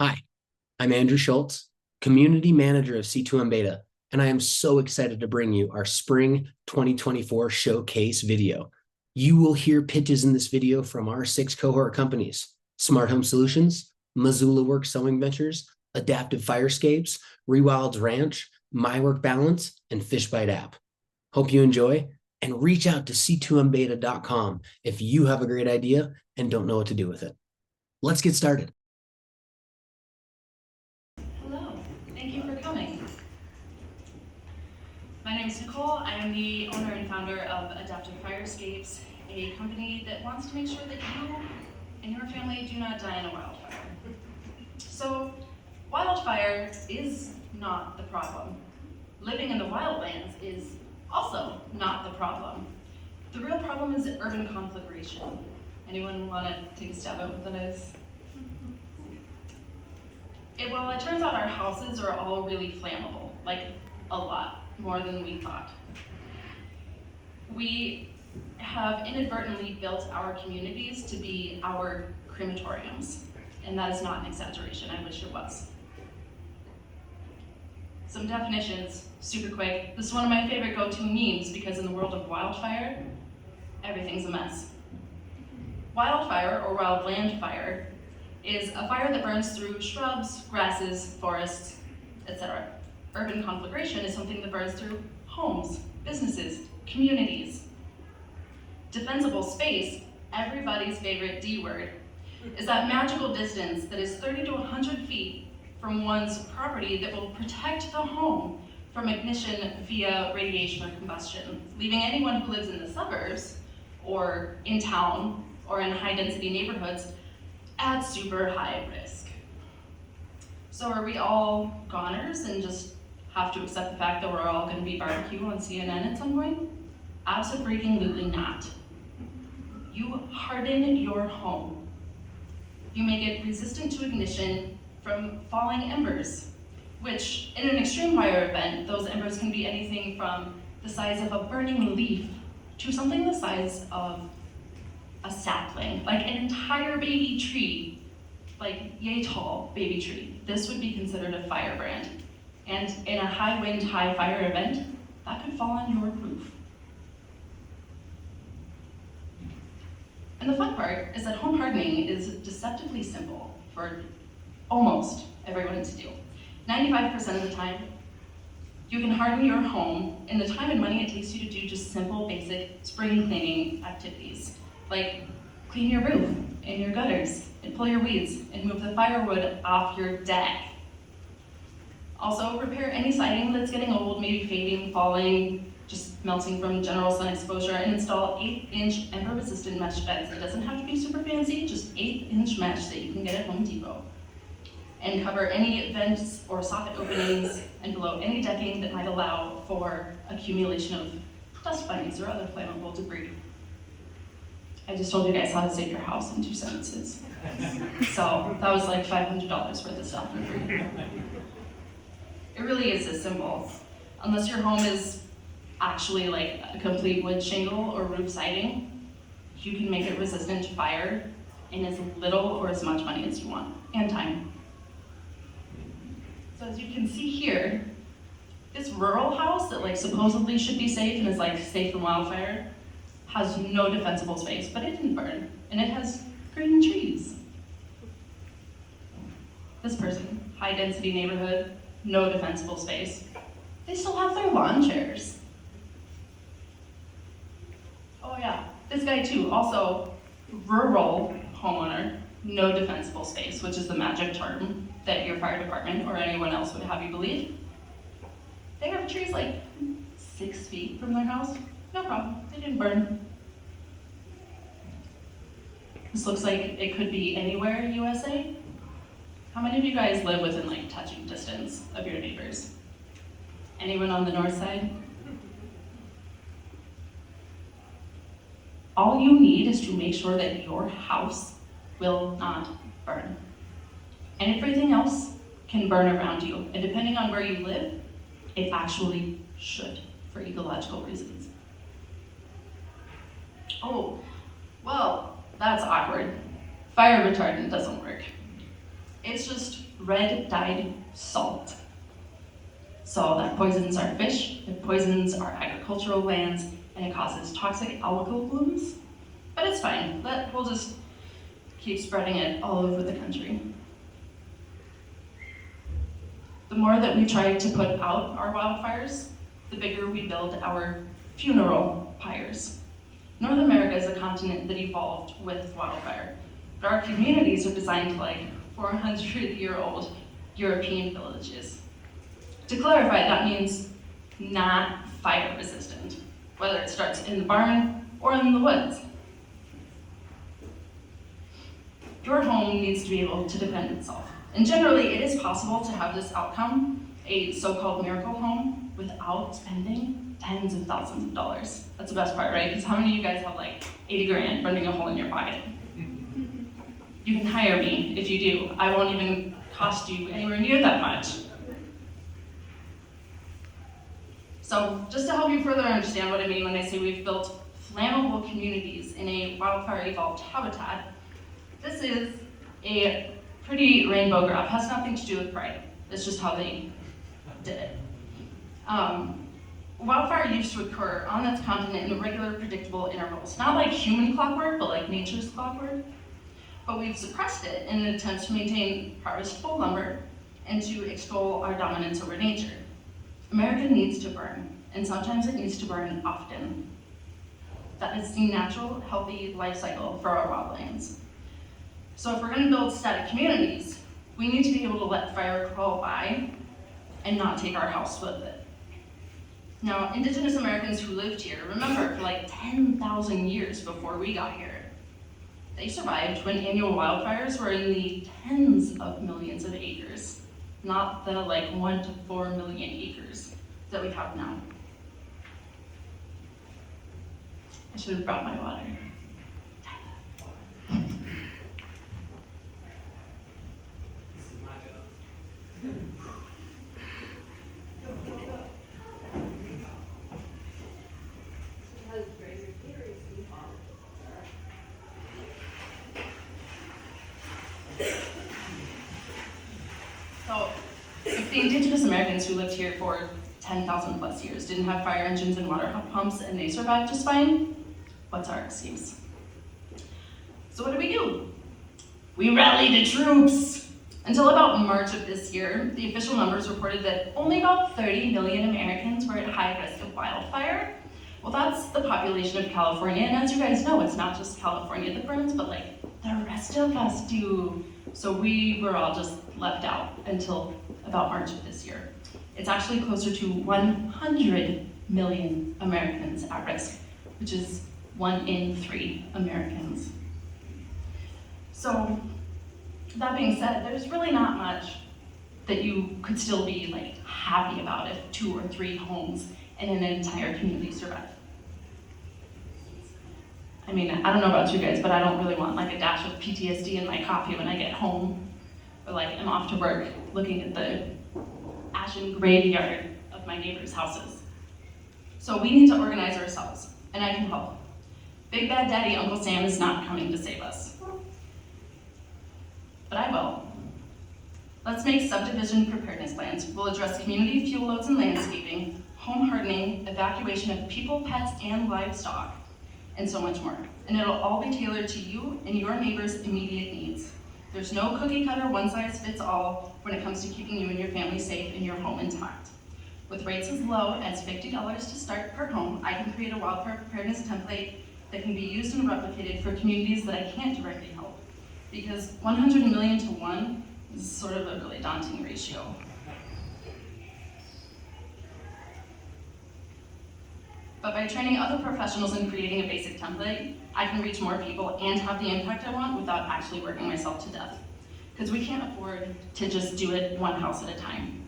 Hi, I'm Andrew Schultz, Community Manager of C2M Beta, and I am so excited to bring you our Spring 2024 Showcase video. You will hear pitches in this video from our 6 cohort companies: Smart Home Solutions, Missoula Work Sewing Ventures, Adaptive Firescapes, Rewild's Ranch, My Work Balance, and Fishbite App. Hope you enjoy, and reach out to c2mbeta.com if you have a great idea and don't know what to do with it. Let's get started. Hello, thank you for coming. My name is Nicole. I am the owner and founder of Adaptive Firescapes, a company that wants to make sure that you and your family do not die in a wildfire. So, wildfire is not the problem. Living in the wildlands is also not the problem. The real problem is urban conflagration. Anyone want to take a stab at what that is? Well, it turns out our houses are all really flammable, like a lot, more than we thought. We have inadvertently built our communities to be our crematoriums, and that is not an exaggeration, I wish it was. Some definitions, super quick. This is one of my favorite go-to memes because in the world of wildfire, everything's a mess. Wildfire, or wildland fire, is a fire that burns through shrubs, grasses, forests, etc. Urban conflagration is something that burns through homes, businesses, communities. Defensible space, everybody's favorite D word, is that magical distance that is 30 to 100 feet from one's property that will protect the home from ignition via radiation or combustion, leaving anyone who lives in the suburbs or in town or in high density neighborhoods at super high risk. So are we all goners and just have to accept the fact that we're all going to be barbecue on CNN at some point? Absolutely not. You harden your home. You make it resistant to ignition from falling embers, which in an extreme fire event, those embers can be anything from the size of a burning leaf to something the size of a sapling, like an entire baby tree, like yay tall baby tree. This would be considered a firebrand. And in a high wind, high fire event, that could fall on your roof. And the fun part is that home hardening is deceptively simple for almost everyone to do. 95% of the time, you can harden your home in the time and money it takes you to do just simple, basic spring cleaning activities, like clean your roof and your gutters, and pull your weeds, and move the firewood off your deck. Also, repair any siding that's getting old, maybe fading, falling, just melting from general sun exposure, and install 8-inch ember-resistant mesh beds. It doesn't have to be super fancy, just 8-inch mesh that you can get at Home Depot. And cover any vents or soffit openings and below any decking that might allow for accumulation of dust bunnies or other flammable debris. I just told you guys how to save your house in 2 sentences. So that was like $500 worth of stuff for free. It really is this simple. Unless your home is actually like a complete wood shingle or roof siding, you can make it resistant to fire in as little or as much money as you want, and time. So as you can see here, this rural house that like supposedly should be safe and is like safe from wildfire has no defensible space, but it didn't burn, and it has green trees. This person, high density neighborhood, no defensible space. They still have their lawn chairs. Oh yeah, this guy too, also rural homeowner, no defensible space, which is the magic term that your fire department or anyone else would have you believe. They have trees like 6 feet from their house, no problem, they didn't burn. This looks like it could be anywhere USA. How many of you guys live within like touching distance of your neighbors? Anyone on the north side? All you need is to make sure that your house will not burn. And everything else can burn around you. And depending on where you live, it actually should, for ecological reasons. Oh, well, that's awkward. Fire retardant doesn't work. It's just red dyed salt. So that poisons our fish, it poisons our agricultural lands, and it causes toxic algal blooms. But it's fine, we'll just keep spreading it all over the country. The more that we try to put out our wildfires, the bigger we build our funeral pyres. North America is a continent that evolved with wildfire, but our communities are designed like 400-year-old European villages. To clarify, that means not fire resistant, whether it starts in the barn or in the woods. Your home needs to be able to defend itself. And generally, it is possible to have this outcome, a so-called miracle home, without spending tens of thousands of dollars. That's the best part, right? Because how many of you guys have like 80 grand burning a hole in your pocket? You can hire me if you do. I won't even cost you anywhere near that much. So just to help you further understand what I mean when I say we've built flammable communities in a wildfire-evolved habitat, this is a pretty rainbow graph. It has nothing to do with pride. It's just how they did it. Wildfire used to occur on this continent in regular, predictable intervals. Not like human clockwork, but like nature's clockwork. But we've suppressed it in an attempt to maintain harvestable lumber and to extol our dominance over nature. America needs to burn, and sometimes it needs to burn often. That is the natural, healthy life cycle for our wildlands. So if we're going to build static communities, we need to be able to let fire crawl by and not take our house with it. Now, Indigenous Americans who lived here, remember, for like 10,000 years before we got here, they survived when annual wildfires were in the tens of millions of acres, not the like 1 to 4 million acres that we have now. I should have brought my water. So, if the Indigenous Americans who lived here for 10,000 plus years didn't have fire engines and water pumps and they survived just fine, what's our excuse? So what do? We rallied the troops! Until about March of this year, the official numbers reported that only about 30 million Americans were at high risk of wildfire. Well, that's the population of California, and as you guys know, it's not just California that burns, but like the rest of us do. So we were all just left out until about March of this year. It's actually closer to 100 million Americans at risk, which is 1 in 3 Americans. So that being said, there's really not much that you could still be like happy about if 2 or 3 homes and an entire community survive. I mean, I don't know about you guys, but I don't really want like a dash of PTSD in my coffee when I get home, or like I'm off to work looking at the ashen graveyard of my neighbors' houses. So we need to organize ourselves, and I can help. Big Bad Daddy Uncle Sam is not coming to save us. But I will. Let's make subdivision preparedness plans. We'll address community fuel loads and landscaping, home hardening, evacuation of people, pets, and livestock, and so much more. And it'll all be tailored to you and your neighbor's immediate needs. There's no cookie cutter, one size fits all when it comes to keeping you and your family safe and your home intact. With rates as low as $50 to start per home, I can create a wildfire preparedness template that can be used and replicated for communities that I can't directly help. Because 100 million to 1 is sort of a really daunting ratio. But by training other professionals and creating a basic template, I can reach more people and have the impact I want without actually working myself to death. Because we can't afford to just do it one house at a time.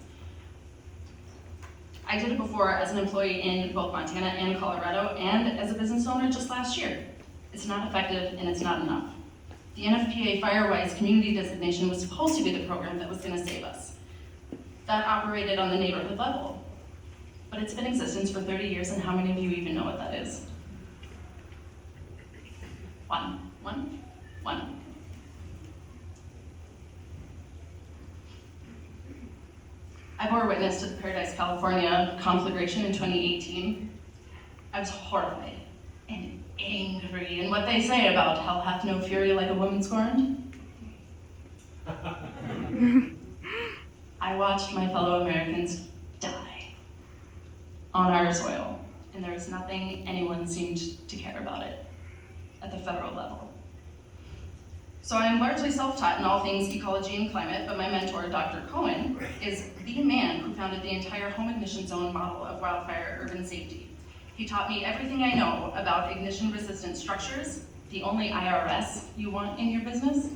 I did it before as an employee in both Montana and Colorado, and as a business owner just last year. It's not effective and it's not enough. The NFPA FireWise community designation was supposed to be the program that was going to save us. That operated on the neighborhood level. But it's been in existence for 30 years, and how many of you even know what that is? One. I bore witness to the Paradise, California conflagration in 2018. I was horrified and angry, and what they say about hell hath no fury like a woman scorned. I watched my fellow Americans die on our soil, and there was nothing anyone seemed to care about it at the federal level. So I'm largely self-taught in all things ecology and climate, but my mentor, Dr. Cohen, is the man who founded the entire home ignition zone model of wildfire urban safety. He taught me everything I know about ignition-resistant structures, the only IRS you want in your business,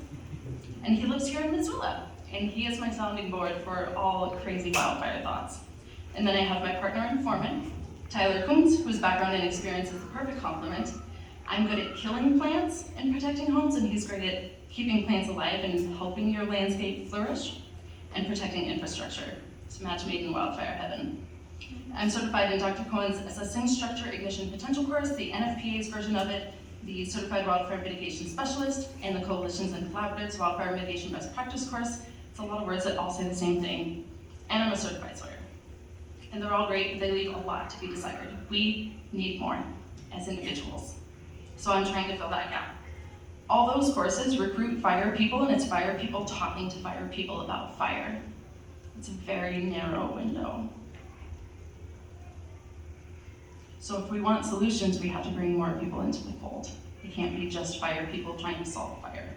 and he lives here in Missoula, and he is my sounding board for all crazy wildfire thoughts. And then I have my partner and foreman, Tyler Kuntz, whose background and experience is the perfect complement. I'm good at killing plants and protecting homes, and he's great at keeping plants alive and helping your landscape flourish and protecting infrastructure. It's a match made in wildfire heaven. I'm certified in Dr. Cohen's Assessing Structure Ignition Potential course, the NFPA's version of it, the Certified Wildfire Mitigation Specialist, and the Coalitions and Collaboratives Wildfire Mitigation Best Practice course. It's a lot of words that all say the same thing. And I'm a certified sawyer. And they're all great, but they leave a lot to be desired. We need more as individuals. So I'm trying to fill that gap. All those courses recruit fire people, and it's fire people talking to fire people about fire. It's a very narrow window. So if we want solutions, we have to bring more people into the fold. It can't be just fire people trying to solve fire.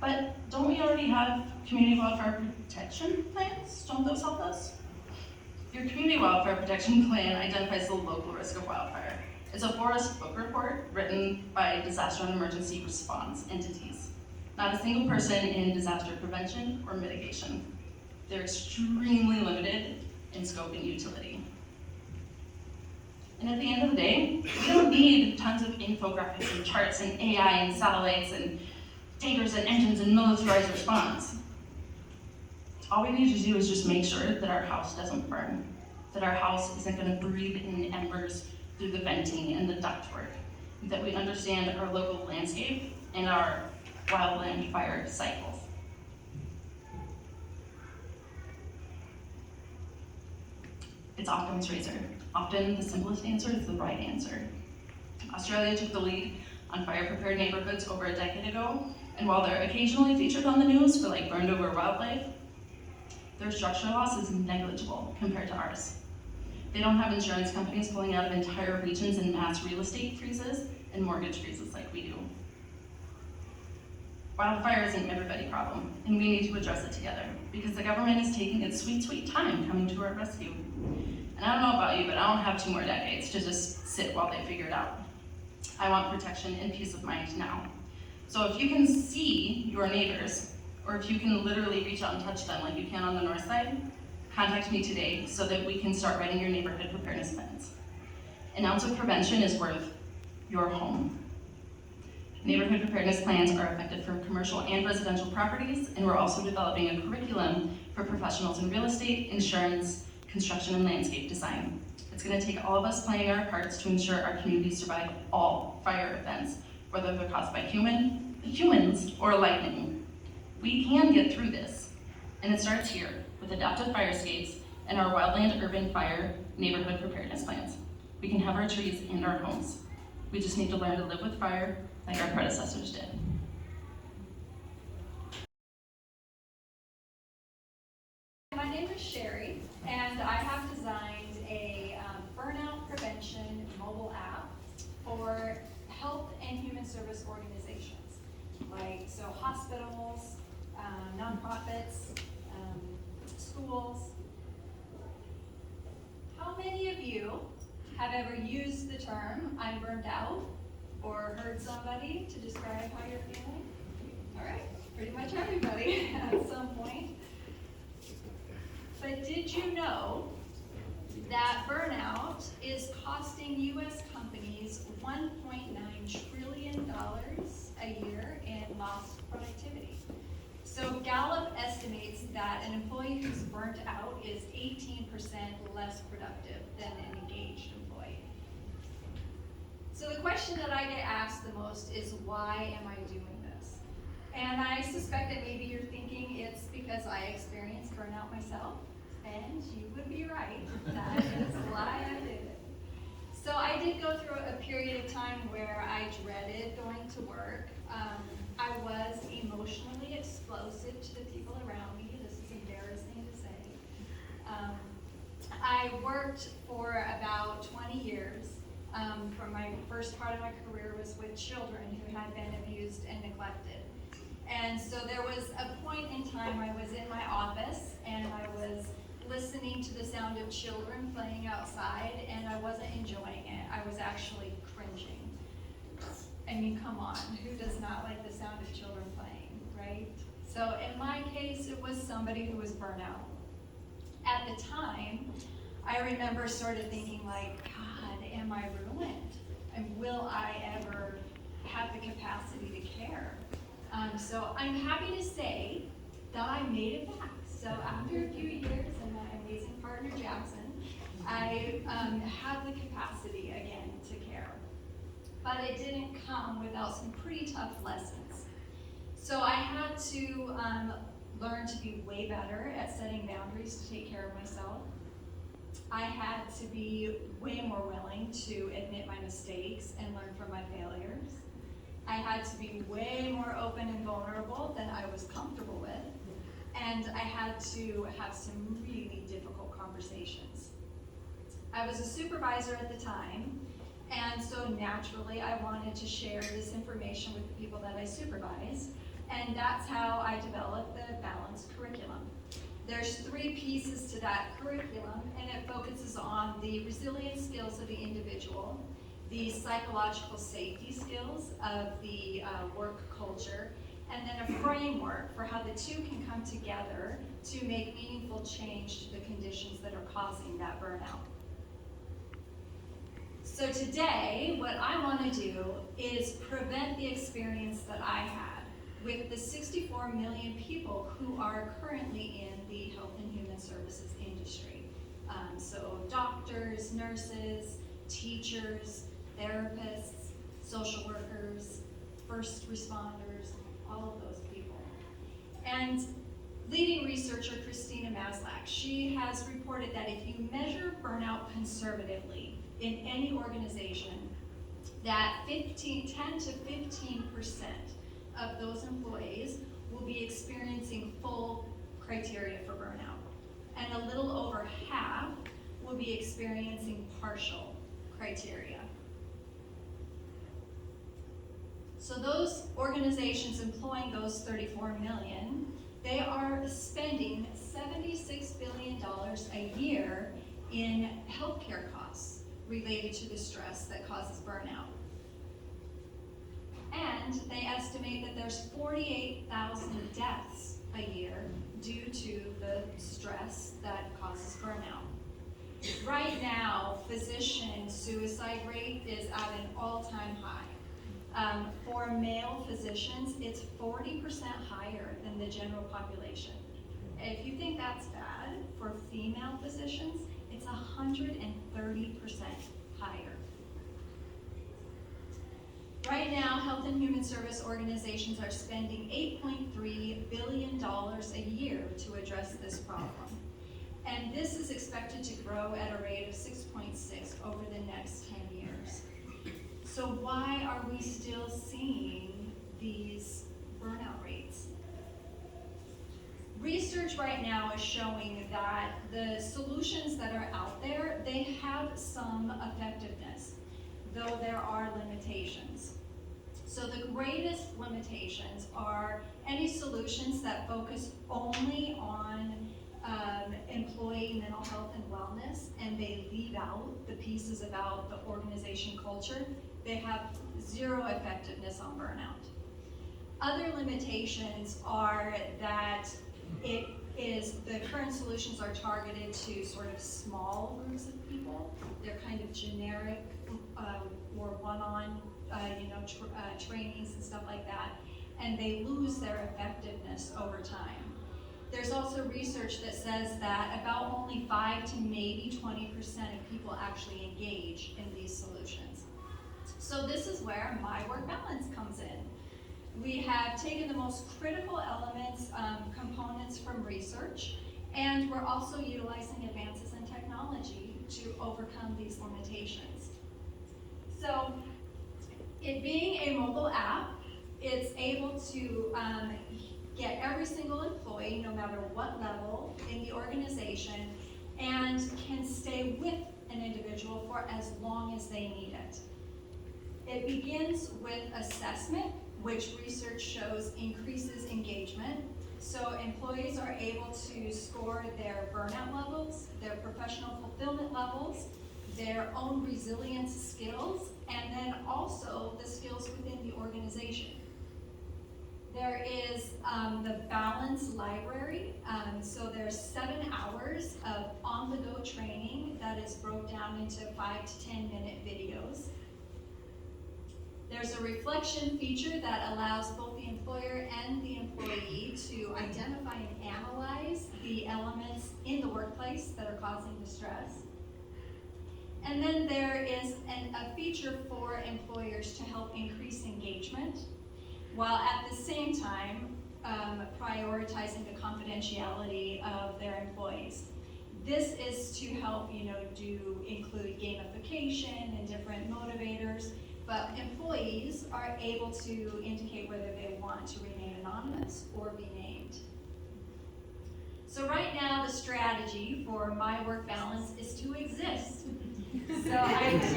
But don't we already have community wildfire protection plans? Don't those help us? Your community wildfire protection plan identifies the local risk of wildfire. It's a forest book report written by disaster and emergency response entities. Not a single person in disaster prevention or mitigation. They're extremely limited in scope and utility. And at the end of the day, we don't need tons of infographics and charts and AI and satellites and tankers and engines and militarized response. All we need to do is just make sure that our house doesn't burn, that our house isn't going to breathe in embers through the venting and the ductwork, that we understand our local landscape and our wildland fire cycles. It's Occam's razor. Often the simplest answer is the right answer. Australia took the lead on fire-prepared neighborhoods over a decade ago, and while they're occasionally featured on the news for like burned over wildlife, their structural loss is negligible compared to ours. They don't have insurance companies pulling out of entire regions in mass real estate freezes and mortgage freezes like we do. Wildfire is an everybody problem, and we need to address it together because the government is taking its sweet, sweet time coming to our rescue. And I don't know about you, but I don't have 2 more decades to just sit while they figure it out. I want protection and peace of mind now. So if you can see your neighbors, or if you can literally reach out and touch them like you can on the north side, contact me today so that we can start writing your neighborhood preparedness plans. An ounce of prevention is worth your home. Neighborhood preparedness plans are effective for commercial and residential properties, and we're also developing a curriculum for professionals in real estate, insurance, construction, and landscape design. It's going to take all of us playing our parts to ensure our communities survive all fire events, whether they're caused by humans or lightning. We can get through this, and it starts here with adaptive fire escapes and our wildland urban fire neighborhood preparedness plans. We can have our trees and our homes. We just need to learn to live with fire like our predecessors did. My name is Sherry, and I have designed a burnout prevention mobile app for health and human service organizations, like hospitals, nonprofits, schools. How many of you have ever used the term "I'm burned out" or heard somebody to describe how you're feeling? All right, pretty much everybody at some point. But did you know that burnout is costing U.S. companies $1.9 trillion a year in lost productivity? So Gallup estimates that an employee who's burnt out is 18% less productive than an engaged employee. So the question that I get asked the most is, why am I doing this? And I suspect that maybe you're thinking it's because I experienced burnout myself, and you would be right. That is why I did it. So I did go through a period of time where I dreaded going to work. I was emotionally explosive to the people around me. This is embarrassing to say. I worked for about 20 years. For my first part of my career was with children who had been abused and neglected. And so there was a point in time I was in my office and I was listening to the sound of children playing outside, and I wasn't enjoying it. I was actually cringing. I mean, come on, who does not like the sound of children playing, right? So in my case, it was somebody who was burnt out. At the time, I remember sort of thinking like, God, am I ruined? And will I ever have the capacity to care? So I'm happy to say that I made it back. So after a few years and my amazing partner Jackson, I have the capacity again to care. But it didn't come without some pretty tough lessons. So I had to learn to be way better at setting boundaries to take care of myself. I had to be way more willing to admit my mistakes and learn from my failures. I had to be way more open and vulnerable than I was comfortable with. And I had to have some really difficult conversations. I was a supervisor at the time, and so naturally I wanted to share this information with the people that I supervise, and that's how I developed the balanced curriculum. There's 3 pieces to that curriculum, and it focuses on the resilience skills of the individual, the psychological safety skills of the work culture, and then a framework for how the two can come together to make meaningful change to the conditions that are causing that burnout. So today, what I want to do is prevent the experience that I had with the 64 million people who are currently in the health and human services industry. So doctors, nurses, teachers, therapists, social workers, first responders, all of those people. And leading researcher Christina Maslach, she has reported that if you measure burnout conservatively in any organization, that 10 to 15% of those employees will be experiencing full criteria for burnout, and a little over half will be experiencing partial criteria. So those organizations employing those 34 million, they are spending $76 billion a year in healthcare costs related to the stress that causes burnout. And they estimate that there's 48,000 deaths a year due to the stress that causes burnout. Right now, physician suicide rate is at an all-time high. For male physicians, it's 40% higher than the general population. If you think that's bad, for female physicians, it's 130% higher. Right now, health and human service organizations are spending $8.3 billion a year to address this problem. And this is expected to grow at a rate of 6.6 over the next 10 years. So why are we still seeing these burnout rates? Research right now is showing that the solutions that are out there, they have some effectiveness, though there are limitations. So the greatest limitations are any solutions that focus only on employee mental health and wellness, and they leave out the pieces about the organization culture. They have zero effectiveness on burnout. Other limitations are that the current solutions are targeted to sort of small groups of people. They're kind of generic or one-on trainings and stuff like that, and they lose their effectiveness over time. There's also research that says that about only 5 to maybe 20% of people actually engage in these solutions. So this is where my work balance comes in. We have taken the most critical elements, components from research, And we're also utilizing advances in technology to overcome these limitations. So, it being a mobile app, it's able to get every single employee, no matter what level in the organization, and can stay with an individual for as long as they need it. It begins with assessment, which research shows increases engagement. So employees are able to score their burnout levels, their professional fulfillment levels, their own resilience skills, and then also the skills within the organization. There is the Balance Library. So there's 7 hours of on-the-go training that is broke down into 5 to 10 minute videos. There's a reflection feature that allows both the employer and the employee to identify and analyze the elements in the workplace that are causing distress. And then there is a feature for employers to help increase engagement, while at the same time prioritizing the confidentiality of their employees. This is to help, include gamification and different motivators, but employees are able to indicate whether they want to remain anonymous or be named. So right now, the strategy for My Work Balance is to exist. So I do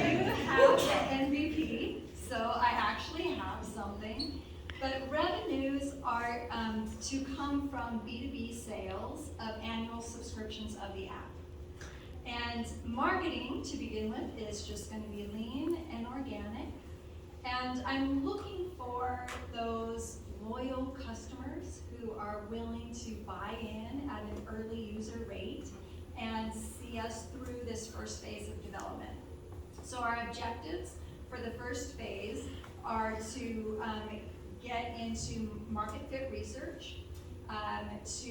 have an MVP, so I actually have something. But revenues are to come from B2B sales of annual subscriptions of the app. And marketing, to begin with, is just going to be lean and organic. And I'm looking for those loyal customers who are willing to buy in at an early user rate and see us through this first phase of development. So our objectives for the first phase are to get into market fit research, which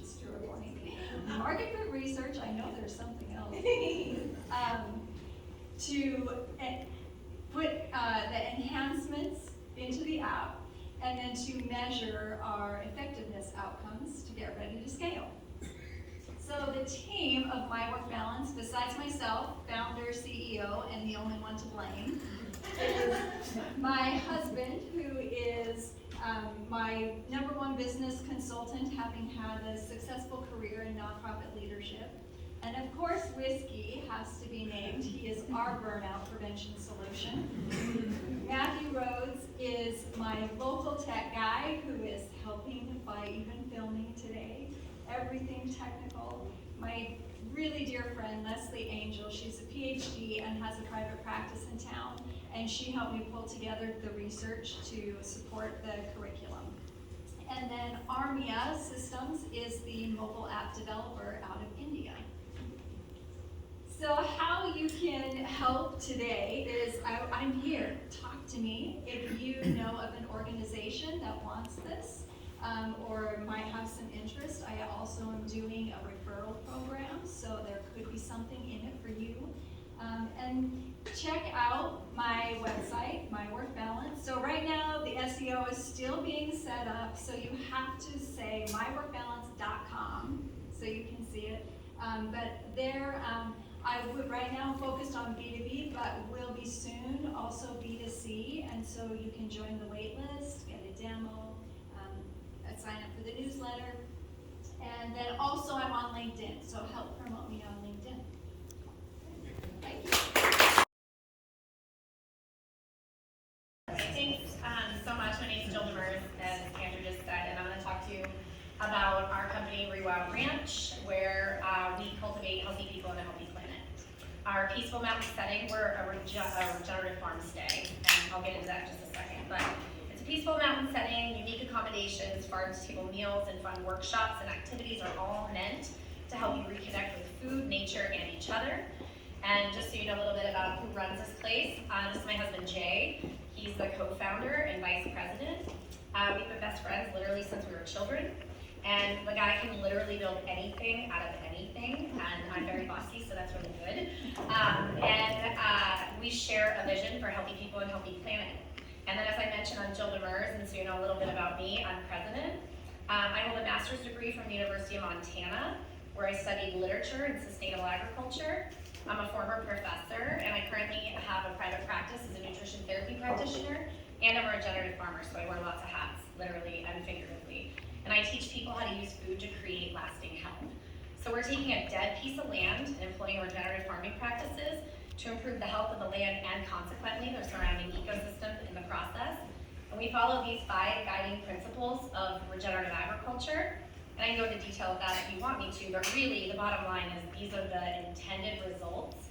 is true or blank. Market fit research, I know there's something else. To put the enhancements into the app, and then to measure our effectiveness outcomes to get ready to scale. So the team of My Work Balance, besides myself, founder, CEO, and the only one to blame, is my husband, who is my #1 business consultant, having had a successful career in nonprofit leadership. And of course, whiskey has to be named. He is our burnout prevention solution. Matthew Rhodes is my local tech guy who is helping by even filming today. Everything technical. My really dear friend, Leslie Angel, she's a PhD and has a private practice in town, and she helped me pull together the research to support the curriculum. And then Armia Systems is the mobile app developer out of India. So how you can help today is, I'm here, talk to me. If you know of an organization that wants this, or might have some interest, I also am doing a referral program, so there could be something in it for you. And check out my website, My Work Balance. So right now, the SEO is still being set up, so you have to say myworkbalance.com so you can see it. But there, I would right now focused on B2B, but will be soon also B2C, and so you can join the wait list, get a demo, sign up for the newsletter, and then also I'm on LinkedIn, so help promote me on LinkedIn. Thank you. Thanks so much. My name is Jill Demers, as Andrew just said, and I'm going to talk to you about our company, Rewild Ranch, where we cultivate healthy people and a healthy planet. Our peaceful mountain setting, we're a regenerative farm stay, and I'll get into that in just a second. But it's a peaceful mountain setting, unique accommodations, farm-to-table meals, and fun workshops and activities are all meant to help you reconnect with food, nature, and each other. And just so you know a little bit about who runs this place, this is my husband, Jay. He's the co-founder and vice president. We've been best friends literally since we were children. And the guy can literally build anything out of anything, and I'm very bossy, so that's really good. We share a vision for healthy people and healthy planet. And then as I mentioned, I'm Jill Demers, and so you know a little bit about me. I'm president. I hold a master's degree from the University of Montana, where I studied literature and sustainable agriculture. I'm a former professor, and I currently have a private practice as a nutrition therapy practitioner, and I'm a regenerative farmer, so I wear lots of hats, literally and figuratively. And I teach people how to use food to create lasting health. So we're taking a dead piece of land and employing regenerative farming practices to improve the health of the land and consequently their surrounding ecosystem in the process. And we follow these 5 guiding principles of regenerative agriculture. And I can go into detail of that if you want me to, but really the bottom line is these are the intended results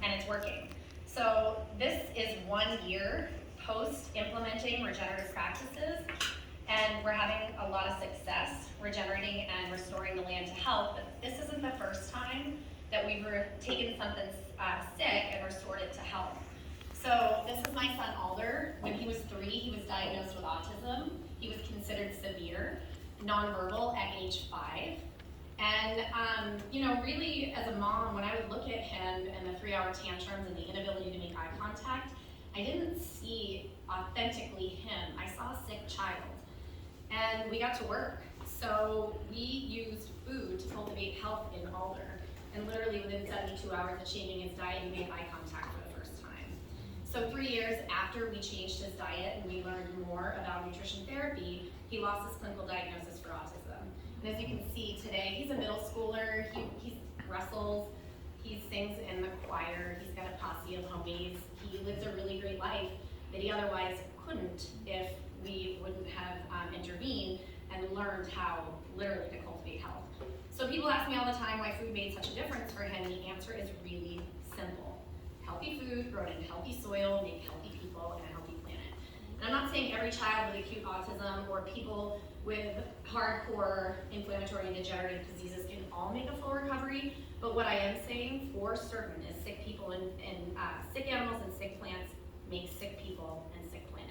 and it's working. So this is 1 year post implementing regenerative practices, and we're having a lot of success regenerating and restoring the land to health, but this isn't the first time that we've taken something sick and restored it to health. So this is my son Alder. When he was 3, he was diagnosed with autism. He was considered severe, nonverbal at age 5. And really as a mom, when I would look at him and the 3-hour tantrums and the inability to make eye contact, I didn't see authentically him. I saw a sick child. And we got to work. So we used food to cultivate health in Alder. And literally within 72 hours of changing his diet, he made eye contact for the first time. So 3 years after we changed his diet and we learned more about nutrition therapy, he lost his clinical diagnosis for autism. And as you can see today, he's a middle schooler, he wrestles, he sings in the choir, he's got a posse of homies, he lives a really great life that he otherwise couldn't if we wouldn't have intervened and learned how literally to cultivate health. So people ask me all the time why food made such a difference for him. The answer is really simple. Healthy food grown in healthy soil make healthy people and a healthy planet. And I'm not saying every child with acute autism or people with hardcore inflammatory and degenerative diseases can all make a full recovery, but what I am saying for certain is sick people and sick animals and sick plants make sick people and sick planet.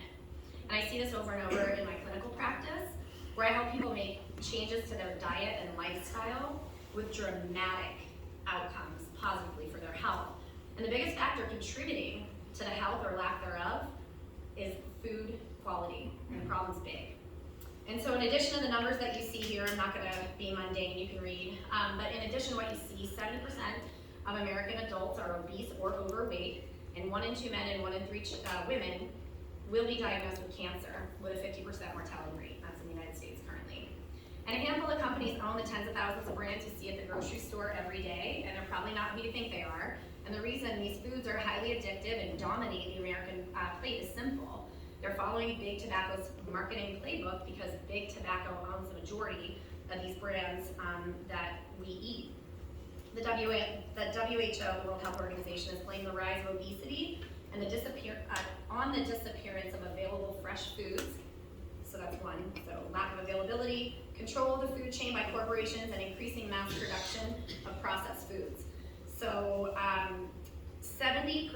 And I see this over and over in my clinical practice, where I help people make changes to their diet and lifestyle with dramatic outcomes positively for their health. And the biggest factor contributing to the health or lack thereof is food quality, and the problem's big. And so in addition to the numbers that you see here, I'm not gonna be mundane, you can read, but in addition to what you see, 70% of American adults are obese or overweight, and 1 in 2 men and 1 in 3 women will be diagnosed with cancer with a 50% mortality rate. That's in the United States currently. And a handful of companies own the tens of thousands of brands you see at the grocery store every day, and they're probably not who you think they are. And the reason these foods are highly addictive and dominate the American plate is simple. They're following Big Tobacco's marketing playbook because Big Tobacco owns the majority of these brands that we eat. The WHO, the World Health Organization, has blamed the rise of obesity and the disappearance of available fresh foods. So that's one. So lack of availability, control of the food chain by corporations, and increasing mass production of processed foods. So 70%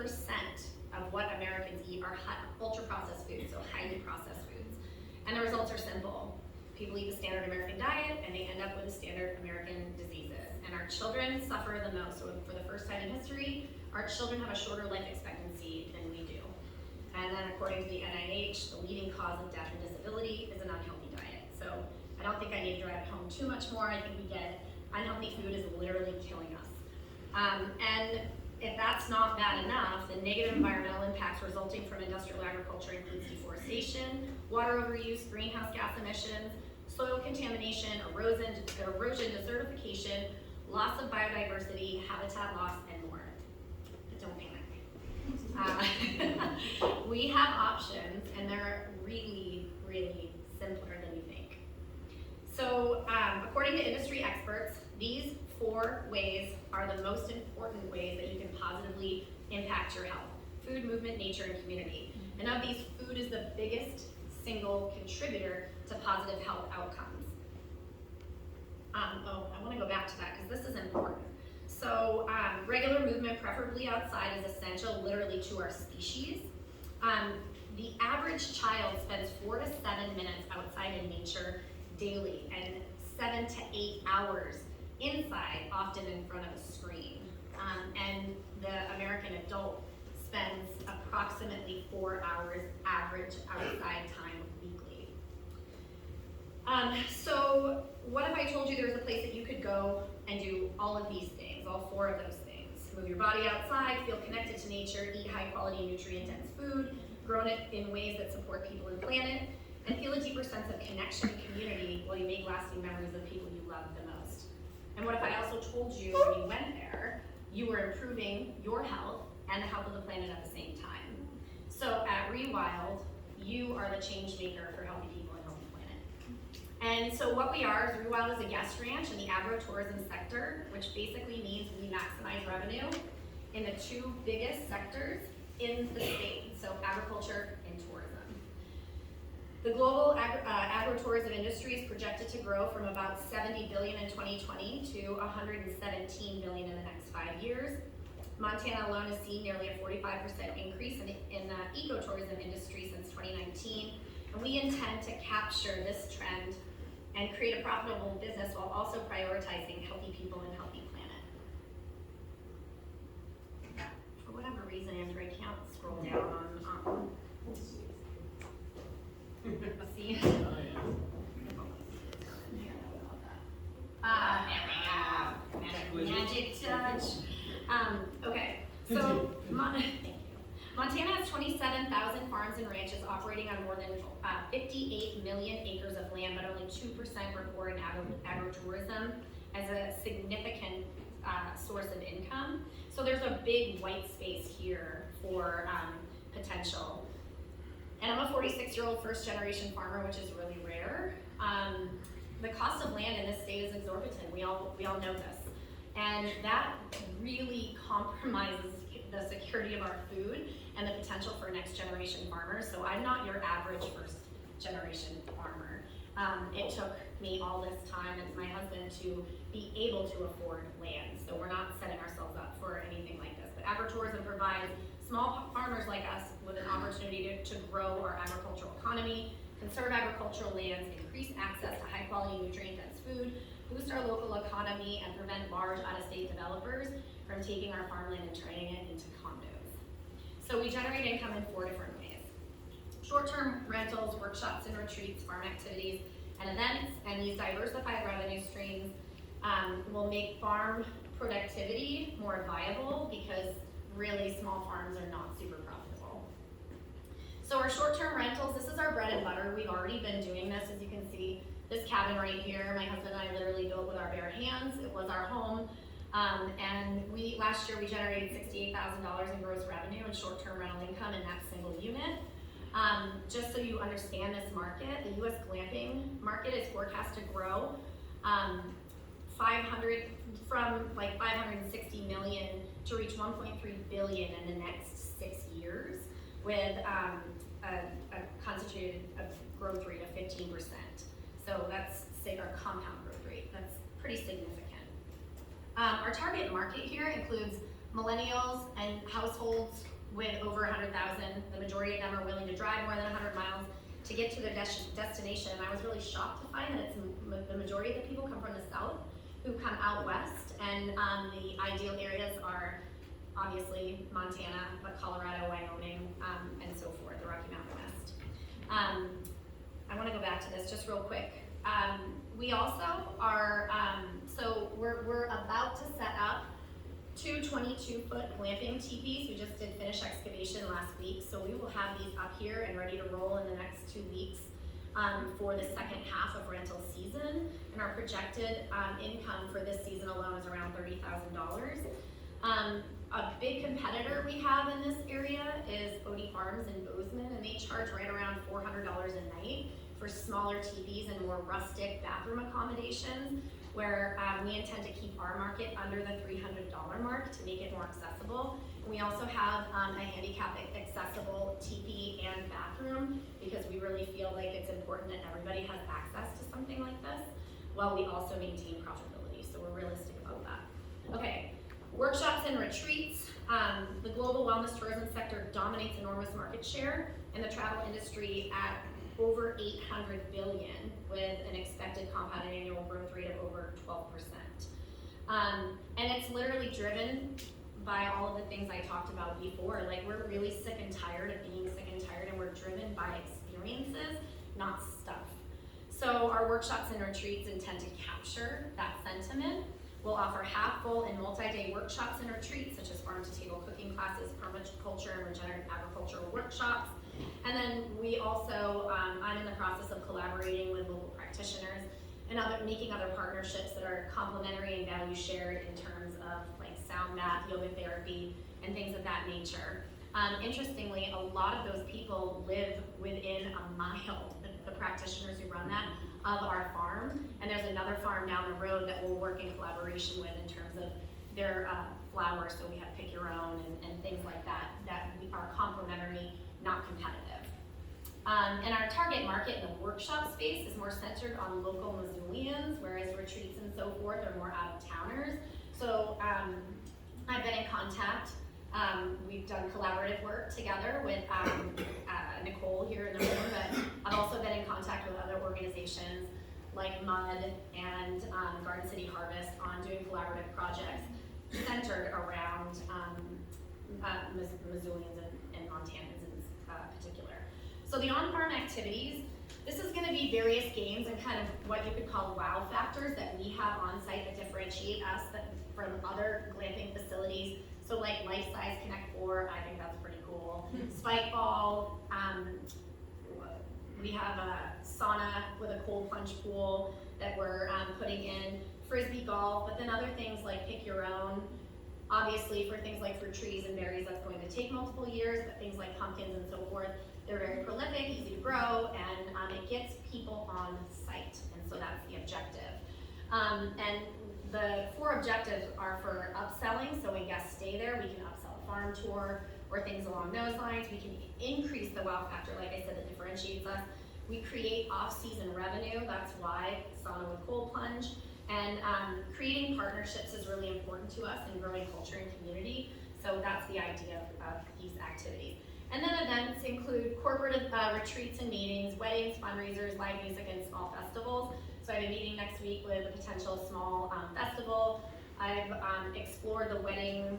of what Americans eat are ultra-processed foods, so highly processed foods. And the results are simple. People eat the standard American diet, and they end up with the standard American diseases. And our children suffer the most. So for the first time in history, our children have a shorter life expectancy than we do. And then according to the NIH, the leading cause of death and disability is an unhealthy diet. So I don't think I need to drive it home too much more. I think we get it. Unhealthy food is literally killing us. And if that's not bad enough, the negative environmental impacts resulting from industrial agriculture includes deforestation, water overuse, greenhouse gas emissions, soil contamination, erosion, desertification, loss of biodiversity, habitat loss, and more. But don't panic. We have options, and they're really, really simpler than you think. So according to industry experts, these 4 ways are the most important ways that you can positively impact your health: food, movement, nature, and community. And of these, food is the biggest single contributor to positive health outcomes. I want to go back to that because this is important. So regular movement, preferably outside, is essential literally to our species. The average child spends 4 to 7 minutes outside in nature daily, and 7 to 8 hours inside, often in front of a screen. And the American adult spends approximately 4 hours average outside time weekly. So So what if I told you there was a place that you could go and do all of these things, all 4 of those things? Move your body outside, feel connected to nature, eat high quality nutrient-dense food, grown it in ways that support people and planet, and feel a deeper sense of connection and community while you make lasting memories of people you love the most. And what if I also told you when you went there, you were improving your health and the health of the planet at the same time? So at Rewild, you are the change maker for healthy people and healthy planet. And so what we are is Rewild is a guest ranch in the agro-tourism sector, which basically means we maximize revenue in the 2 biggest sectors in the state, so agriculture and tourism. The global agro-tourism industry is projected to grow from about $70 billion in 2020 to $117 billion in the next 5 years. Montana alone has seen nearly a 45% increase in the ecotourism industry since 2019, and we intend to capture this trend and create a profitable business while also prioritizing healthy people and healthy planet. For whatever reason, Andrew, I can't scroll down on see? Magic touch. Okay, so thank you. Montana has 27,000 farms and ranches operating on more than 58 million acres of land, but only 2% report in agritourism as a significant source of income. So there's a big white space here for potential. And I'm a 46-year-old first-generation farmer, which is really rare. The cost of land in this state is exorbitant. We all know this. And that really compromises the security of our food and the potential for next generation farmers. So I'm not your average first generation farmer. It took me all this time and my husband to be able to afford land. So we're not setting ourselves up for anything like this. But agritourism provides small farmers like us with an opportunity to grow our agricultural economy, conserve agricultural lands, increase access to high quality nutrient-dense food, boost our local economy, and prevent large out-of-state developers from taking our farmland and turning it into condos. So we generate income in 4 different ways. Short-term rentals, workshops and retreats, farm activities, and events, and these diversified revenue streams will make farm productivity more viable because really small farms are not super profitable. So our short-term rentals, this is our bread and butter. We've already been doing this, as you can see. This cabin right here, my husband and I literally built with our bare hands. It was our home. And last year we generated $68,000 in gross revenue and short-term rental income in that single unit. Just so you understand this market, the US glamping market is forecast to grow from like 560 million to reach 1.3 billion in the next 6 years with a constituted growth rate of 15%. So that's our compound growth rate. That's pretty significant. Our target market here includes millennials and households with over 100,000. The majority of them are willing to drive more than 100 miles to get to their destination. And I was really shocked to find that the majority of the people come from the south who come out west, and the ideal areas are obviously Montana, but Colorado, Wyoming, and so forth, the Rocky Mountain West. I want to go back to this just real quick. We also are, so we're about to set up 2 22-foot glamping teepees. We just did finish excavation last week, so we will have these up here and ready to roll in the next 2 weeks for the second half of rental season. And our projected income for this season alone is around $30,000. A big competitor we have in this area is Odie Farms in Bozeman, and they charge right around $400 a night for smaller teepees and more rustic bathroom accommodations, where we intend to keep our market under the $300 mark to make it more accessible. And we also have a handicap accessible teepee and bathroom because we really feel like it's important that everybody has access to something like this while we also maintain profitability. So we're realistic about that. Okay, workshops and retreats. The global wellness tourism sector dominates enormous market share in the travel industry at over 800 billion with an expected compounded annual growth rate of over 12%. And it's literally driven by all of the things I talked about before. Like, we're really sick and tired of being sick and tired, and we're driven by experiences, not stuff. So our workshops and retreats intend to capture that sentiment. We'll offer half full and multi-day workshops and retreats, such as farm-to-table cooking classes, permaculture and regenerative agricultural workshops. And then we also, I'm in the process of collaborating with local practitioners and making other partnerships that are complementary and value shared in terms of like sound bath, yoga therapy, and things of that nature. Interestingly, a lot of those people live within a mile, the practitioners who run that, of our farm. And there's another farm down the road that we'll work in collaboration with in terms of their flowers. So we have pick your own and things like that, that are complementary, not competitive. And our target market in the workshop space is more centered on local Missoulians, whereas retreats and so forth are more out-of-towners. So I've been in contact. We've done collaborative work together with Nicole here in the room, but I've also been in contact with other organizations like MUD and Garden City Harvest on doing collaborative projects centered around Missoulians and Montanans in particular. So the on-farm activities, this is going to be various games and kind of what you could call wow factors that we have on site that differentiate us from other glamping facilities. So like Life Size Connect 4, I think that's pretty cool. Spike ball, we have a sauna with a cold plunge pool that we're putting in, frisbee golf, but then other things like pick your own. Obviously for things like fruit trees and berries, that's going to take multiple years, but things like pumpkins and so forth, they're very prolific, easy to grow, and it gets people on site, and so that's the objective. And the 4 objectives are for upselling, so when guests stay there, we can upsell a farm tour or things along those lines. We can increase the wow factor, like I said, that differentiates us. We create off-season revenue, that's why sauna with cold plunge. And creating partnerships is really important to us in growing culture and community, so that's the idea of these activities. And then events include corporate retreats and meetings, weddings, fundraisers, live music, and small festivals. So I have a meeting next week with a potential small festival. I've explored the wedding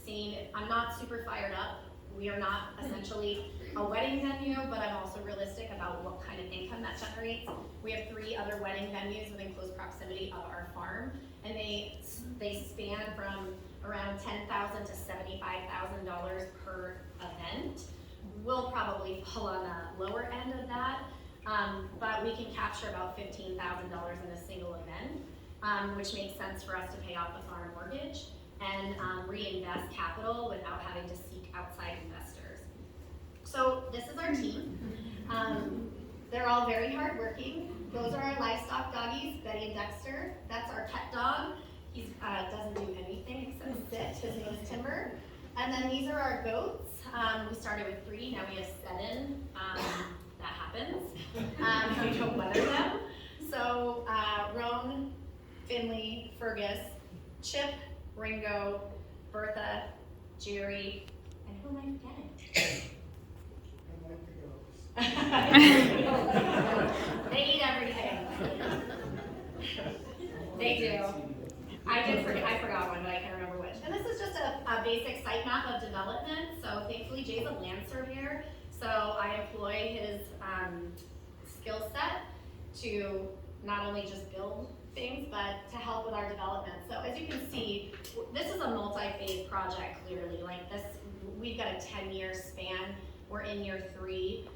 scene. I'm not super fired up. We are not essentially a wedding venue, but I'm also realistic about what kind of income that generates. We have 3 other wedding venues within close proximity of our farm, and they span from around $10,000 to $75,000 per event. We'll probably fall on the lower end of that, but we can capture about $15,000 in a single event, which makes sense for us to pay off the farm mortgage and reinvest capital without having to seek outside investors. So this is our team. They're all very hardworking. Those are our livestock doggies, Betty and Dexter. That's our pet dog. He doesn't do anything except sit. His name is Timber. And then these are our goats. We started with 3, now we have 7. That happens. We don't weather them. So Roan, Finley, Fergus, Chip, Ringo, Bertha, Jerry, and who am I forgetting? They eat everything. They do. I forgot one, but I can't remember which. And this is just a basic site map of development. So thankfully Jay's a land surveyor. So I employ his skill set to not only just build things, but to help with our development. So as you can see, this is a multi-phase project clearly. Like this, we've got a 10-year span. We're in year 3.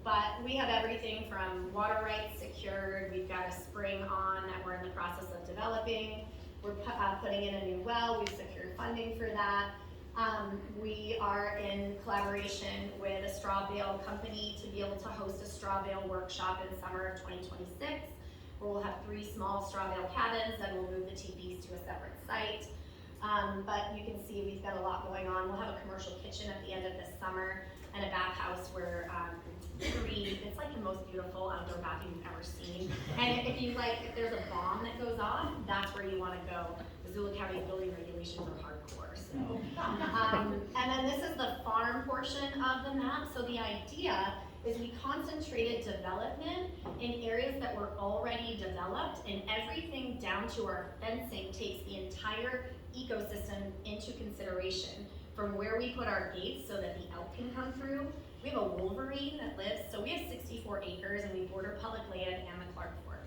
But we have everything from water rights secured. We've got a spring on that we're in the process of developing. We're putting in a new well. We've secured funding for that. We are in collaboration with a straw bale company to be able to host a straw bale workshop in summer of 2026, where we'll have 3 small straw bale cabins, then we'll move the teepees to a separate site. But you can see we've got a lot going on. We'll have a commercial kitchen at the end of this summer and a bathhouse where it's like the most beautiful outdoor bathroom you've ever seen. And if there's a bomb that goes off, that's where you want to go. Missoula County's building regulations are hardcore. So, and then this is the farm portion of the map. So the idea is we concentrated development in areas that were already developed, and everything down to our fencing takes the entire ecosystem into consideration, from where we put our gates so that the elk can come through. We have a wolverine that lives, so we have 60 64 acres, and we border public land and the Clark Fork.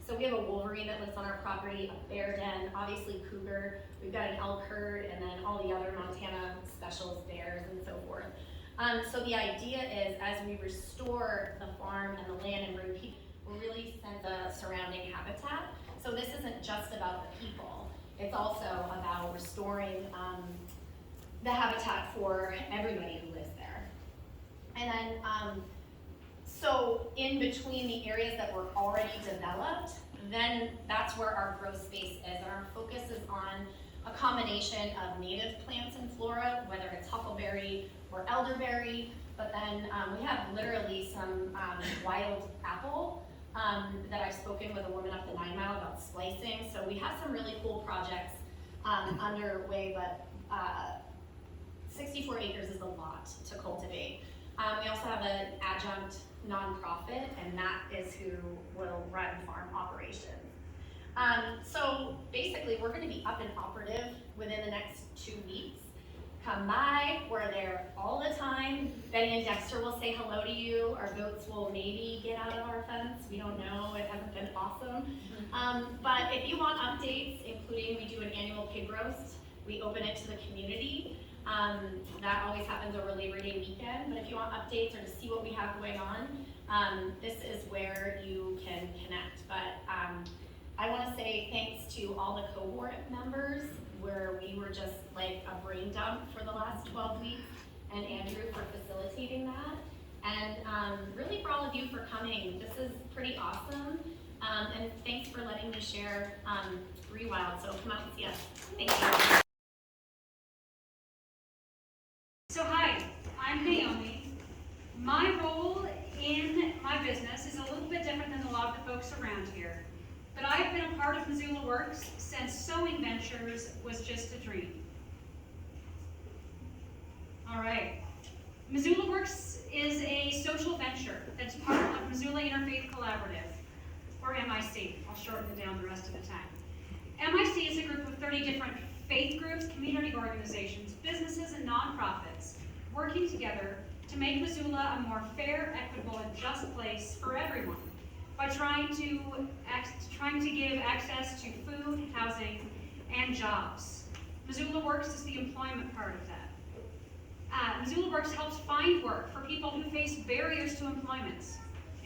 So we have a wolverine that lives on our property, a bear den, obviously cougar, we've got an elk herd, and then all the other Montana specials, bears, and so forth. So the idea is, as we restore the farm and the land and bring people, we'll really send the surrounding habitat. So this isn't just about the people, it's also about restoring the habitat for everybody who lives there. And then, so in between the areas that were already developed, then that's where our growth space is. And our focus is on a combination of native plants and flora, whether it's huckleberry or elderberry, but then we have literally some wild apple that I've spoken with a woman up the 9 Mile about splicing. So we have some really cool projects underway, but 64 acres is a lot to cultivate. We also have an adjunct nonprofit, and that is who will run farm operations. So basically, we're going to be up and operative within the next 2 weeks. Come by, we're there all the time. Benny and Dexter will say hello to you. Our goats will maybe get out of our fence. We don't know, it hasn't been awesome. But if you want updates, including we do an annual pig roast, we open it to the community. That always happens over Labor Day weekend, but if you want updates or to see what we have going on, this is where you can connect. But I want to say thanks to all the cohort members, where we were just like a brain dump for the last 12 weeks, and Andrew for facilitating that, and really for all of you for coming. This is pretty awesome, and thanks for letting me share Rewild, so come out and see us. Thank you. So hi, I'm Naomi. My role in my business is a little bit different than a lot of the folks around here, but I've been a part of Missoula Works since Sewing Ventures was just a dream. All right, Missoula Works is a social venture that's part of Missoula Interfaith Collaborative, or MIC. I'll shorten it down the rest of the time. MIC is a group of 30 different faith groups, community organizations, businesses, and nonprofits working together to make Missoula a more fair, equitable, and just place for everyone by trying to give access to food, housing, and jobs. Missoula Works is the employment part of that. Missoula Works helps find work for people who face barriers to employment.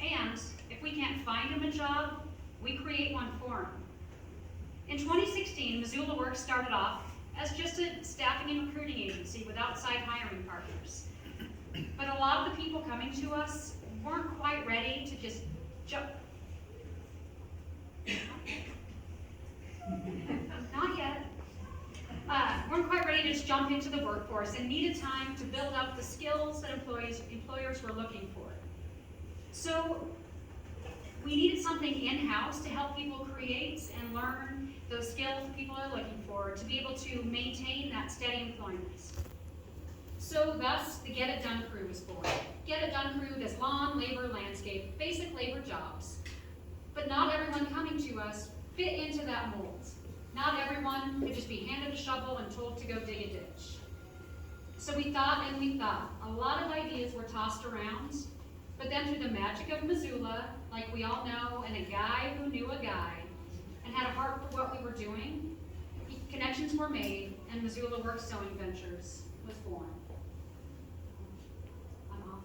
And if we can't find them a job, we create one for them. In 2016, Missoula Works started off as just a staffing and recruiting agency with outside hiring partners. But a lot of the people coming to us weren't quite ready to just jump. Not yet. Weren't quite ready to just jump into the workforce and needed time to build up the skills that employers were looking for. So we needed something in-house to help people create and learn those skills people are looking for to be able to maintain that steady employment. So thus, the Get It Done crew was born. Get It Done crew does lawn, labor, landscape, basic labor jobs. But not everyone coming to us fit into that mold. Not everyone could just be handed a shovel and told to go dig a ditch. So we thought and we thought. A lot of ideas were tossed around, but then through the magic of Missoula, like we all know, and a guy who knew a guy, and had a heart for what we were doing, connections were made, and Missoula Works Sewing Ventures was born. I'm off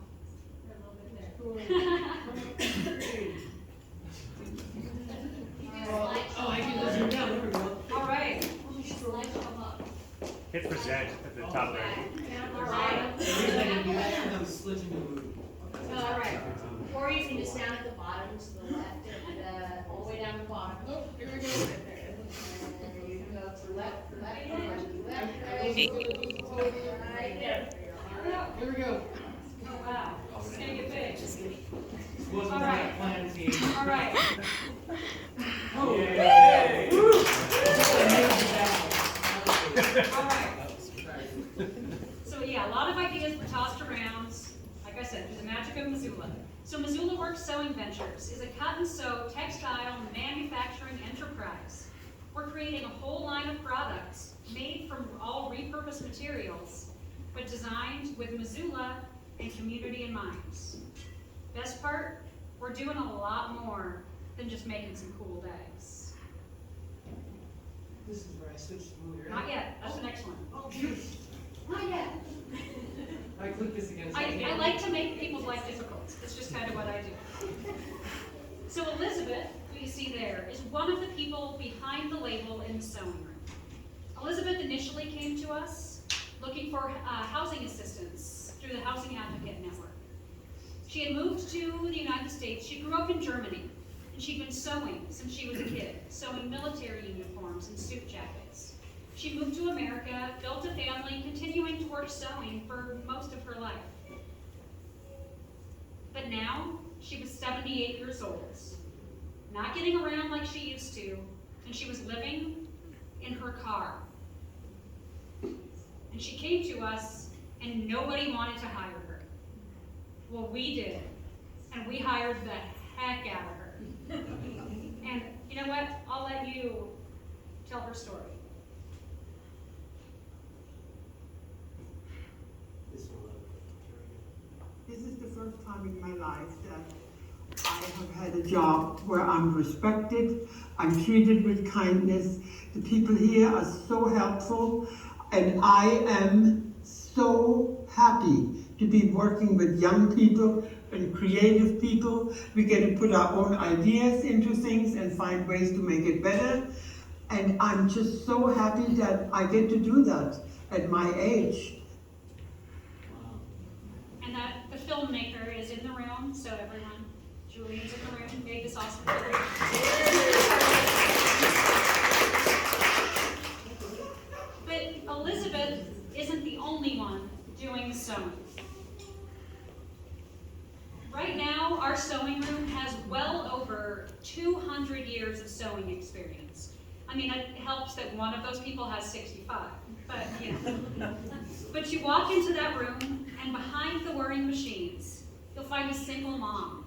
for a little bit there. Oh, I can zoom down. There we go. All right. Hit present at the top there. All right. All right. Or you can just stand at the bottom to the left and all the way down the bottom. Oh, here we go. And you can go to left, left, right there. Here we go. Oh, wow. This is going to get big. Wasn't All right. plan team. All right. Oh, Yay. All right. So yeah, a lot of ideas were tossed around, like I said, through the magic of Missoula. So Missoula Works Sewing Ventures is a cut and sew textile manufacturing enterprise. We're creating a whole line of products made from all repurposed materials, but designed with Missoula and community in mind. Best part, doing a lot more than just making some cool bags. This is where I switched to movie. Not yet, that's the next one. Oh, shoot. Not yet. I clicked this again. I like to make people's life difficult. It's just kind of what I do. So Elizabeth, who you see there, is one of the people behind the label in the sewing room. Elizabeth initially came to us looking for housing assistance through the Housing Advocate Network. She had moved to the United States. She grew up in Germany, and she'd been sewing since she was a kid, sewing military uniforms and suit jackets. She moved to America, built a family, continuing to work sewing for most of her life. But now, she was 78 years old, not getting around like she used to, and she was living in her car. And she came to us, and nobody wanted to hire her. Well, we did, and we hired the heck out of her. And you know what? I'll let you tell her story. This is the first time in my life that I have had a job where I'm respected, I'm treated with kindness. The people here are so helpful, and I am so happy to be working with young people and creative people. We get to put our own ideas into things and find ways to make it better. And I'm just so happy that I get to do that at my age. And that the filmmaker is in the room, so everyone, Julian's in the room, who made this awesome film. But Elizabeth isn't the only one doing the sewing. Right now, our sewing room has well over 200 years of sewing experience. I mean, it helps that one of those people has 65, but you know. But you walk into that room, and behind the whirring machines, you'll find a single mom,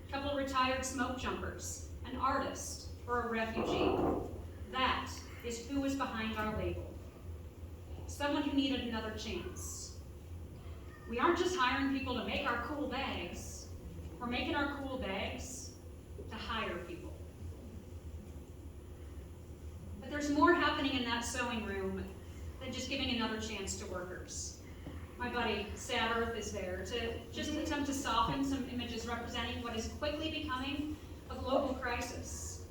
a couple of retired smoke jumpers, an artist, or a refugee. That is who is behind our label. Someone who needed another chance. We aren't just hiring people to make our cool bags. We're making our cool bags to hire people. But there's more happening in that sewing room than just giving another chance to workers. My buddy, Sad Earth, is there to just attempt to soften some images representing what is quickly becoming a global crisis.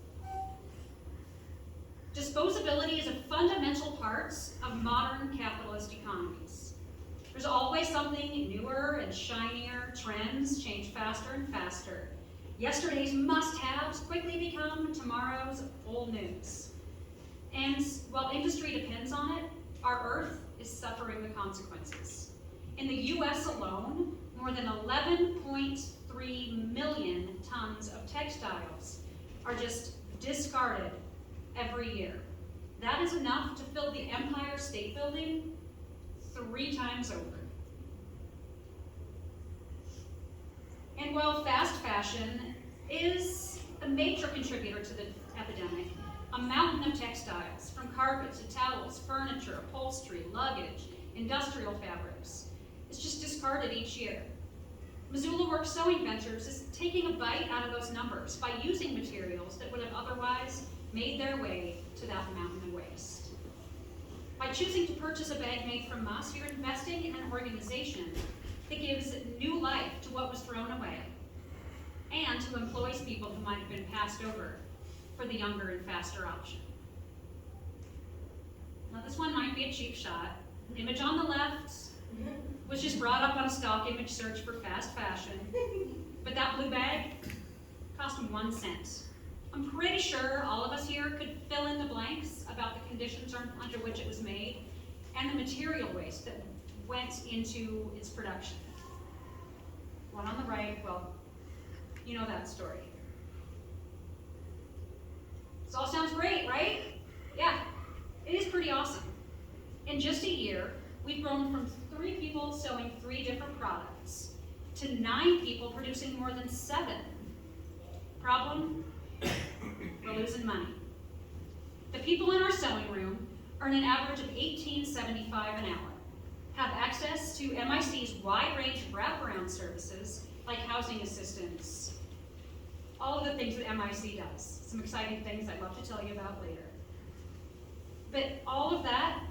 Disposability is a fundamental part of modern capitalist economies. There's always something newer and shinier. Trends change faster and faster. Yesterday's must-haves quickly become tomorrow's old news. And while industry depends on it, our Earth is suffering the consequences. In the US alone, more than 11.3 million tons of textiles are just discarded every year. That is enough to fill the Empire State Building 3 times over. And while fast fashion is a major contributor to the epidemic, a mountain of textiles, from carpets to towels, furniture, upholstery, luggage, industrial fabrics, is just discarded each year. Missoula Works Sewing Ventures is taking a bite out of those numbers by using materials that would have otherwise made their way to that mountain of waste. By choosing to purchase a bag made from us, you're investing in an organization that gives new life to what was thrown away and who employs people who might have been passed over for the younger and faster option. Now this one might be a cheap shot. The image on the left was just brought up on a stock image search for fast fashion, but that blue bag cost me 1 cent. I'm pretty sure all of us here could fill in the blanks about the conditions under which it was made and the material waste that went into its production. One on the right, well, you know that story. This all sounds great, right? Yeah, it is pretty awesome. In just a year, we've grown from 3 people sewing 3 different products to 9 people producing more than 7. Problem? We're losing money. The people in our sewing room earn an average of $18.75 an hour, have access to MIC's wide range of wraparound services like housing assistance, things that MIC does. Some exciting things I'd love to tell you about later. But all of that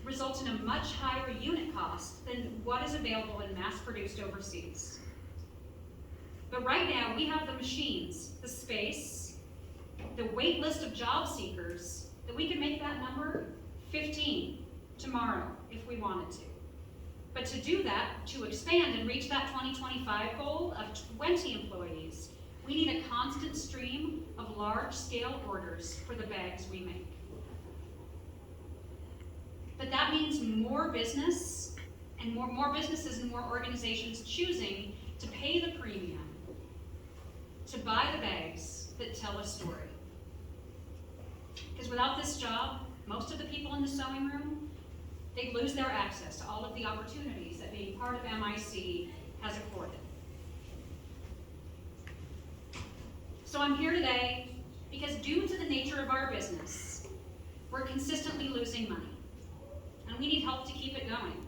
results in a much higher unit cost than what is available and mass-produced overseas. But right now, we have the machines, the space, the wait list of job seekers, that we can make that number 15 tomorrow if we wanted to. But to do that, to expand and reach that 2025 goal of 20 employees, we need a constant stream of large-scale orders for the bags we make. But that means more business and more businesses and more organizations choosing to pay the premium to buy the bags that tell a story. Because without this job, most of the people in the sewing room, they lose their access to all of the opportunities that being part of MIC has afforded. So I'm here today because due to the nature of our business, we're consistently losing money. And we need help to keep it going.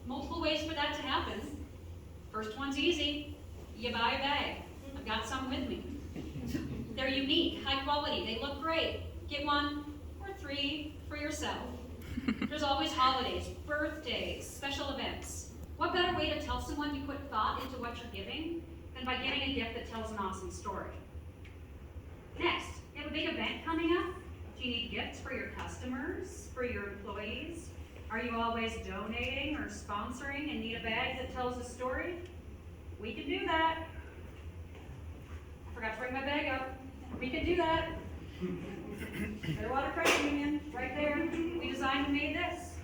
Multiple ways for that to happen. First one's easy. You buy a bag. I've got some with me. They're unique, high quality, they look great. Get one or 3 for yourself. There's always holidays, birthdays, special events. What better way to tell someone you put thought into what you're giving than by giving a gift that tells an awesome story? Next, you have a big event coming up. Do you need gifts for your customers, for your employees? Are you always donating or sponsoring and need a bag that tells a story? We can do that. I forgot to bring my bag up. We can do that. Clearwater Credit Union, right there. We designed and made this.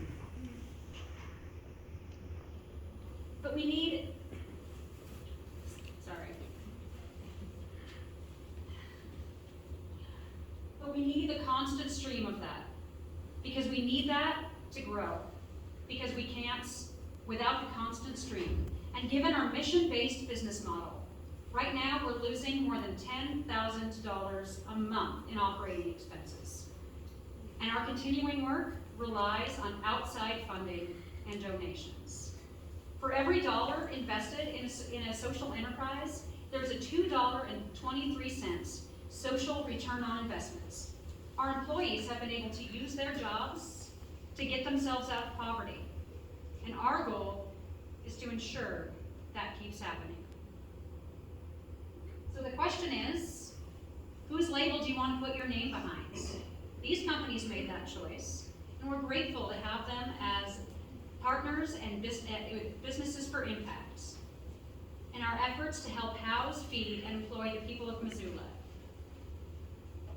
But we need, But we need the constant stream of that. Because we need that to grow. Because we can't without the constant stream. And given our mission-based business model, right now we're losing more than $10,000 a month in operating expenses. And our continuing work relies on outside funding and donations. For every dollar invested in a social enterprise, there's a $2.23 social return on investments. Our employees have been able to use their jobs to get themselves out of poverty. And our goal is to ensure that keeps happening. So the question is, whose label do you want to put your name behind? These companies made that choice, and we're grateful to have them as partners and businesses for impact in our efforts to help house, feed, and employ the people of Missoula.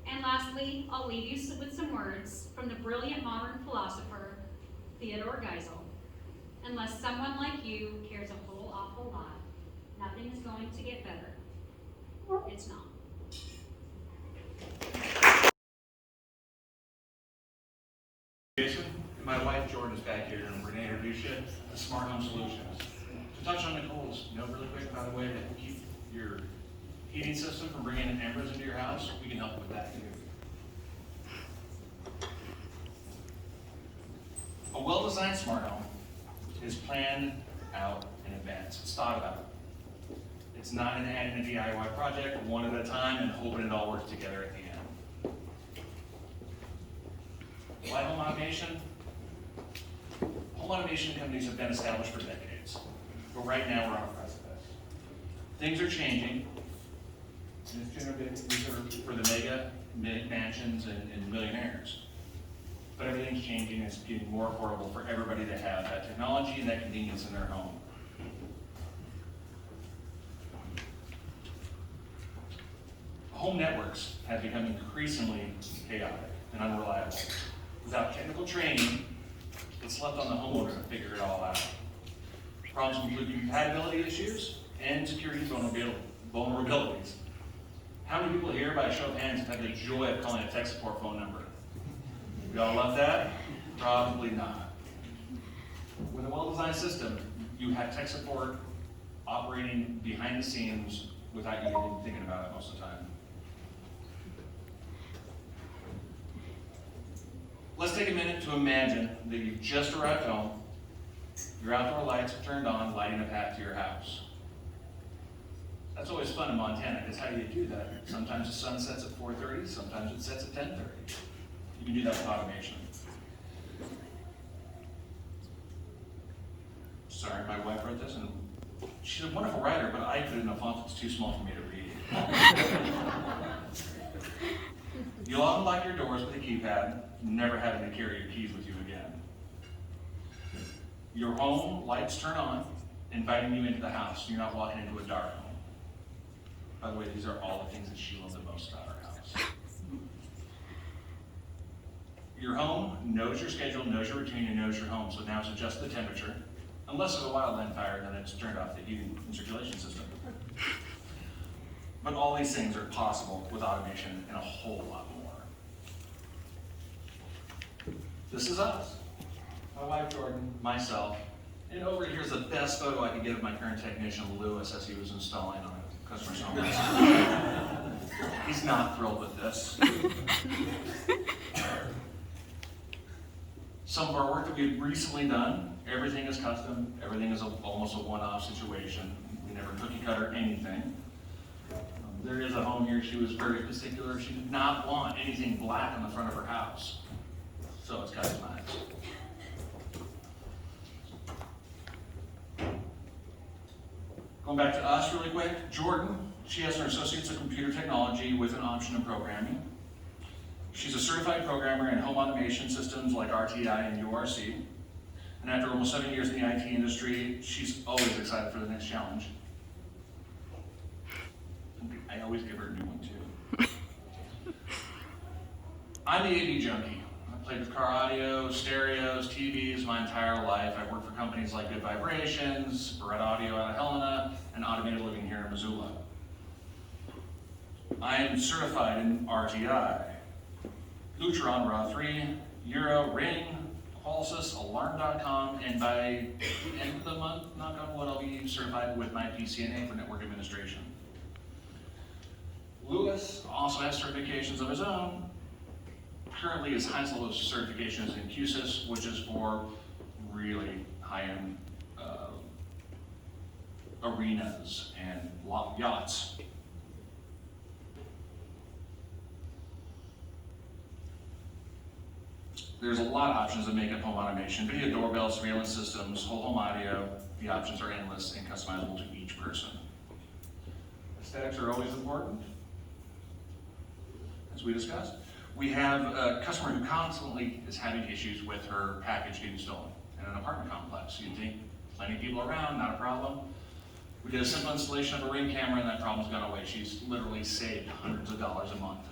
And lastly, I'll leave you with some words from the brilliant modern philosopher, Theodore Geisel. Unless someone like you cares a whole awful lot, nothing is going to get better. It's not. Jason, and my wife Jordan is back here, and we're going to introduce you to Smart Home Solutions. To touch on Nicole's note really quick, by the way, that will keep your heating system from bringing in embers into your house, we can help with that too. A well-designed smart home is planned out in advance. It's thought about. It's not an adding a DIY project one at a time and hoping it all works together at the end. Why home automation? Home automation companies have been established for decades, but right now we're on a precipice. Things are changing. And it's generally reserved for the mega mansions and millionaires. But everything's changing, and it's getting more affordable for everybody to have that technology and that convenience in their home. Home networks have become increasingly chaotic and unreliable. Without technical training, it's left on the homeowner to figure it all out. Problems include compatibility issues and security vulnerabilities. How many people here, by a show of hands, have had the joy of calling a tech support phone number? We all love that? Probably not. With a well-designed system, you have tech support operating behind the scenes without you even thinking about it most of the time. Let's take a minute to imagine that you've just arrived home, your outdoor lights are turned on, lighting a path to your house. That's always fun in Montana, because how do you do that? Sometimes the sun sets at 4:30, sometimes it sets at 10:30. You can do that with automation. Sorry, my wife wrote this, and she's a wonderful writer, but I put it in a font that's too small for me to read. You'll unlock your doors with a keypad, never having to carry your keys with you again. Your home lights turn on, inviting you into the house. You're not walking into a dark home. By the way, these are all the things that she loves the most about our house. Your home knows your schedule, knows your routine, and knows your home, so now it's adjusted the temperature. Unless it's a wildland fire, then it's turned off the heating and circulation system. But all these things are possible with automation and a whole lot more. This is us. My wife Jordan, myself, and over here's the best photo I could get of my current technician, Lewis, as he was installing on a customer's home. He's not thrilled with this. Some of our work that we've recently done, everything is custom, everything is almost a one-off situation. We never cookie cutter anything. There is a home here, she was very particular. She did not want anything black on the front of her house. So it's customized. Going back to us really quick, Jordan, she has her associates in computer technology with an option in programming. She's a certified programmer in home automation systems like RTI and URC. And after almost 7 years in the IT industry, she's always excited for the next challenge. I always give her a new one too. I'm the AV junkie. I played with car audio, stereos, TVs my entire life. I worked for companies like Good Vibrations, Barrett Audio out of Helena, and Automated Living here in Missoula. I am certified in RTI, Lutron, RAW3, Euro, Ring, Qualsys, Alarm.com, and by the end of the month, knock on wood, I'll be certified with my PCNA for network administration. Lewis also has certifications of his own. Currently, his highest level of certification is in QSIS, which is for really high-end arenas and yachts. There's a lot of options that make up home automation. Video doorbell, surveillance systems, whole home audio. The options are endless and customizable to each person. Aesthetics are always important, as we discussed. We have a customer who constantly is having issues with her package getting stolen in an apartment complex. You'd think plenty of people around, not a problem. We did a simple installation of a Ring camera and that problem's gone away. She's literally saved hundreds of dollars a month.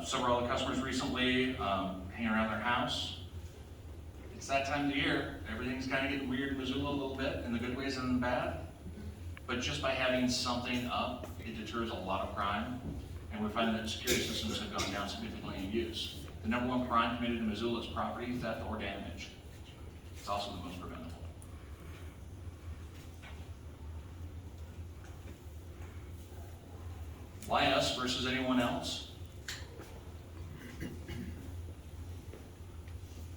Several other customers recently hanging around their house. It's that time of the year. Everything's kind of getting weird in Missoula a little bit, in the good ways and the bad. But just by having something up, it deters a lot of crime. And we're finding that security systems have gone down significantly in use. The number one crime committed in Missoula is property theft or damage. It's also the most preventable. Why us versus anyone else?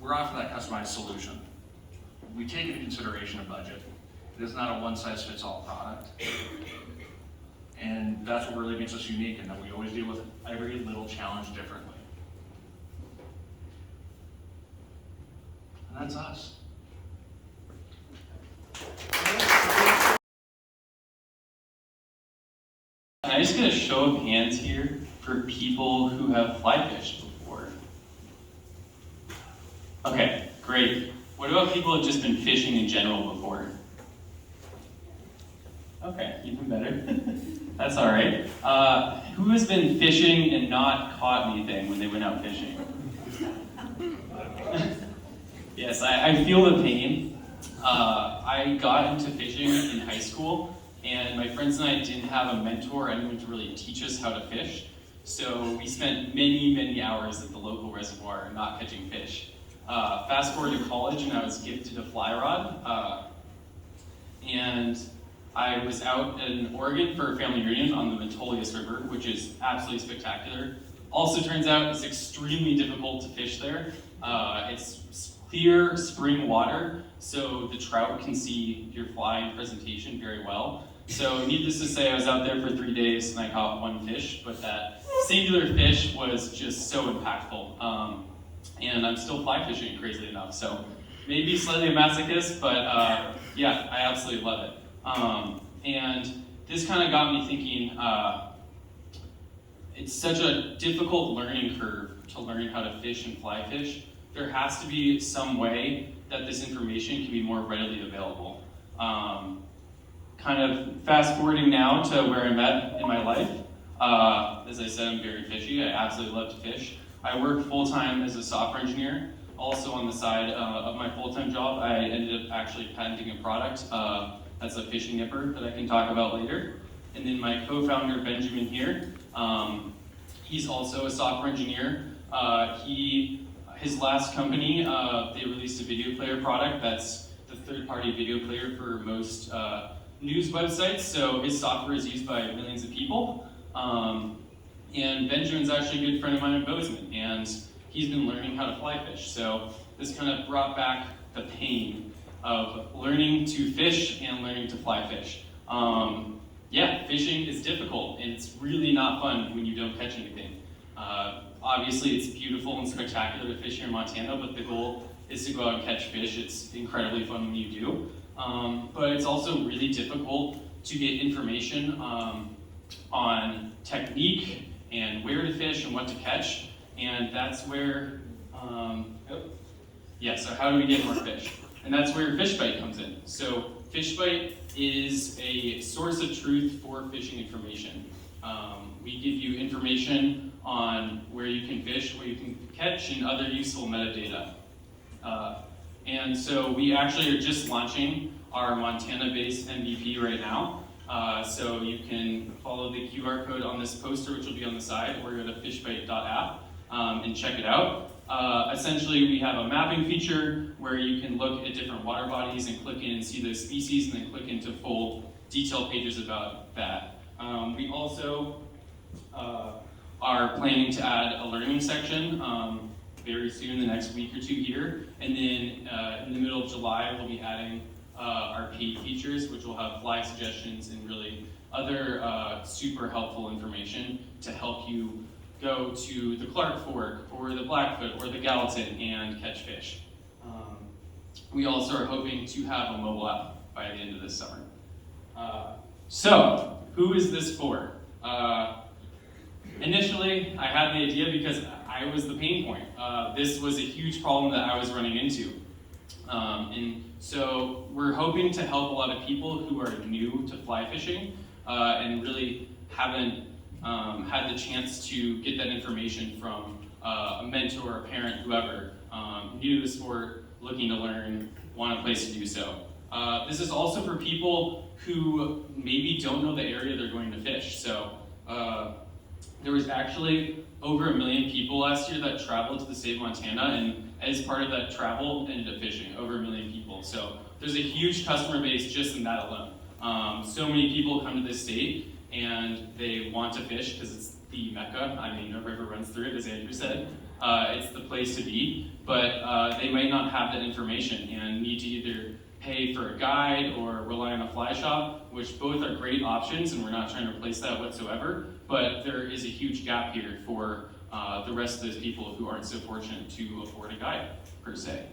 We're offering that customized solution. We take into consideration a budget. It is not a one-size-fits-all product. And that's what really makes us unique, in that we always deal with every little challenge differently. And that's us. Can I just get a show of hands here for people who have fly fished before? Okay, great. What about people who have just been fishing in general before? Okay, even better. That's all right. Who has been fishing and not caught anything when they went out fishing? Yes, I feel the pain. I got into fishing in high school, and my friends and I didn't have a mentor, anyone to really teach us how to fish. So we spent many, many hours at the local reservoir not catching fish. Fast forward to college, and I was gifted a fly rod. And I was out in Oregon for a family reunion on the Metolius River, which is absolutely spectacular. Also turns out it's extremely difficult to fish there. It's clear spring water, so the trout can see your fly presentation very well. So needless to say, I was out there for 3 days and I caught one fish, but that singular fish was just so impactful. And I'm still fly fishing, crazily enough. So maybe slightly a masochist, but yeah, I absolutely love it. And this kind of got me thinking, it's such a difficult learning curve to learn how to fish and fly fish. There has to be some way that this information can be more readily available. Kind of fast forwarding now to where I'm at in my life. As I said, I'm very fishy. I absolutely love to fish. I work full-time as a software engineer. Also on the side of my full-time job, I ended up actually patenting a product that's a fishing nipper that I can talk about later. And then my co-founder, Benjamin here, he's also a software engineer. His last company, they released a video player product that's the third-party video player for most news websites. So his software is used by millions of people. And Benjamin's actually a good friend of mine in Bozeman, and he's been learning how to fly fish. So this kind of brought back the pain of learning to fish and learning to fly fish. Yeah, fishing is difficult, and it's really not fun when you don't catch anything. Obviously, it's beautiful and spectacular to fish here in Montana, but the goal is to go out and catch fish. It's incredibly fun when you do. But it's also really difficult to get information on technique and where to fish and what to catch. And that's where, so how do we get more fish? And that's where FishBite comes in. So FishBite is a source of truth for fishing information. We give you information on where you can fish, where you can catch, and other useful metadata. And so we actually are just launching our Montana-based MVP right now. So you can follow the QR code on this poster, which will be on the side, or go to fishbite.app and check it out. Essentially, we have a mapping feature where you can look at different water bodies and click in and see those species, and then click into full detailed pages about that. We also are planning to add a learning section very soon, the next week or two here. And then in the middle of July, we'll be adding our paid features, which will have fly suggestions and really other super helpful information to help you go to the Clark Fork or the Blackfoot or the Gallatin and catch fish. We also are hoping to have a mobile app by the end of this summer. So, who is this for? Initially, I had the idea because I was the pain point. This was a huge problem that I was running into. And so we're hoping to help a lot of people who are new to fly fishing and really haven't had the chance to get that information from a mentor, a parent, whoever, new to the sport, looking to learn, want a place to do so. This is also for people who maybe don't know the area they're going to fish. So there was actually over 1 million people last year that traveled to the state of Montana, and as part of that travel, ended up fishing, over 1 million people. So there's a huge customer base just in that alone. So many people come to this state and they want to fish because it's the mecca. I mean, a river runs through it, as Andrew said. It's the place to be, but they might not have that information and need to either pay for a guide or rely on a fly shop, which both are great options, and we're not trying to replace that whatsoever, but there is a huge gap here for the rest of those people who aren't so fortunate to afford a guide, per se.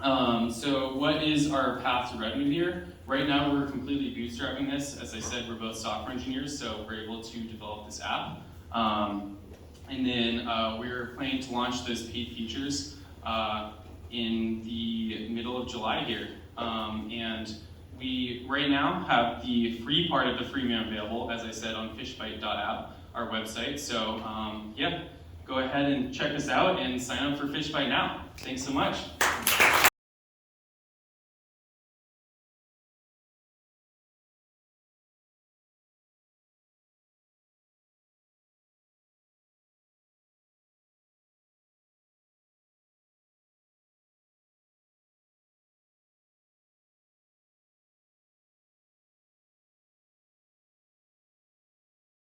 So what is our path to revenue here? Right now we're completely bootstrapping this. As I said, we're both software engineers, so we're able to develop this app. And then we're planning to launch those paid features in the middle of July here. And we right now have the free part of the freemium available, as I said, on fishbite.app, our website. So yeah, go ahead and check us out and sign up for FishBite now. Thanks so much.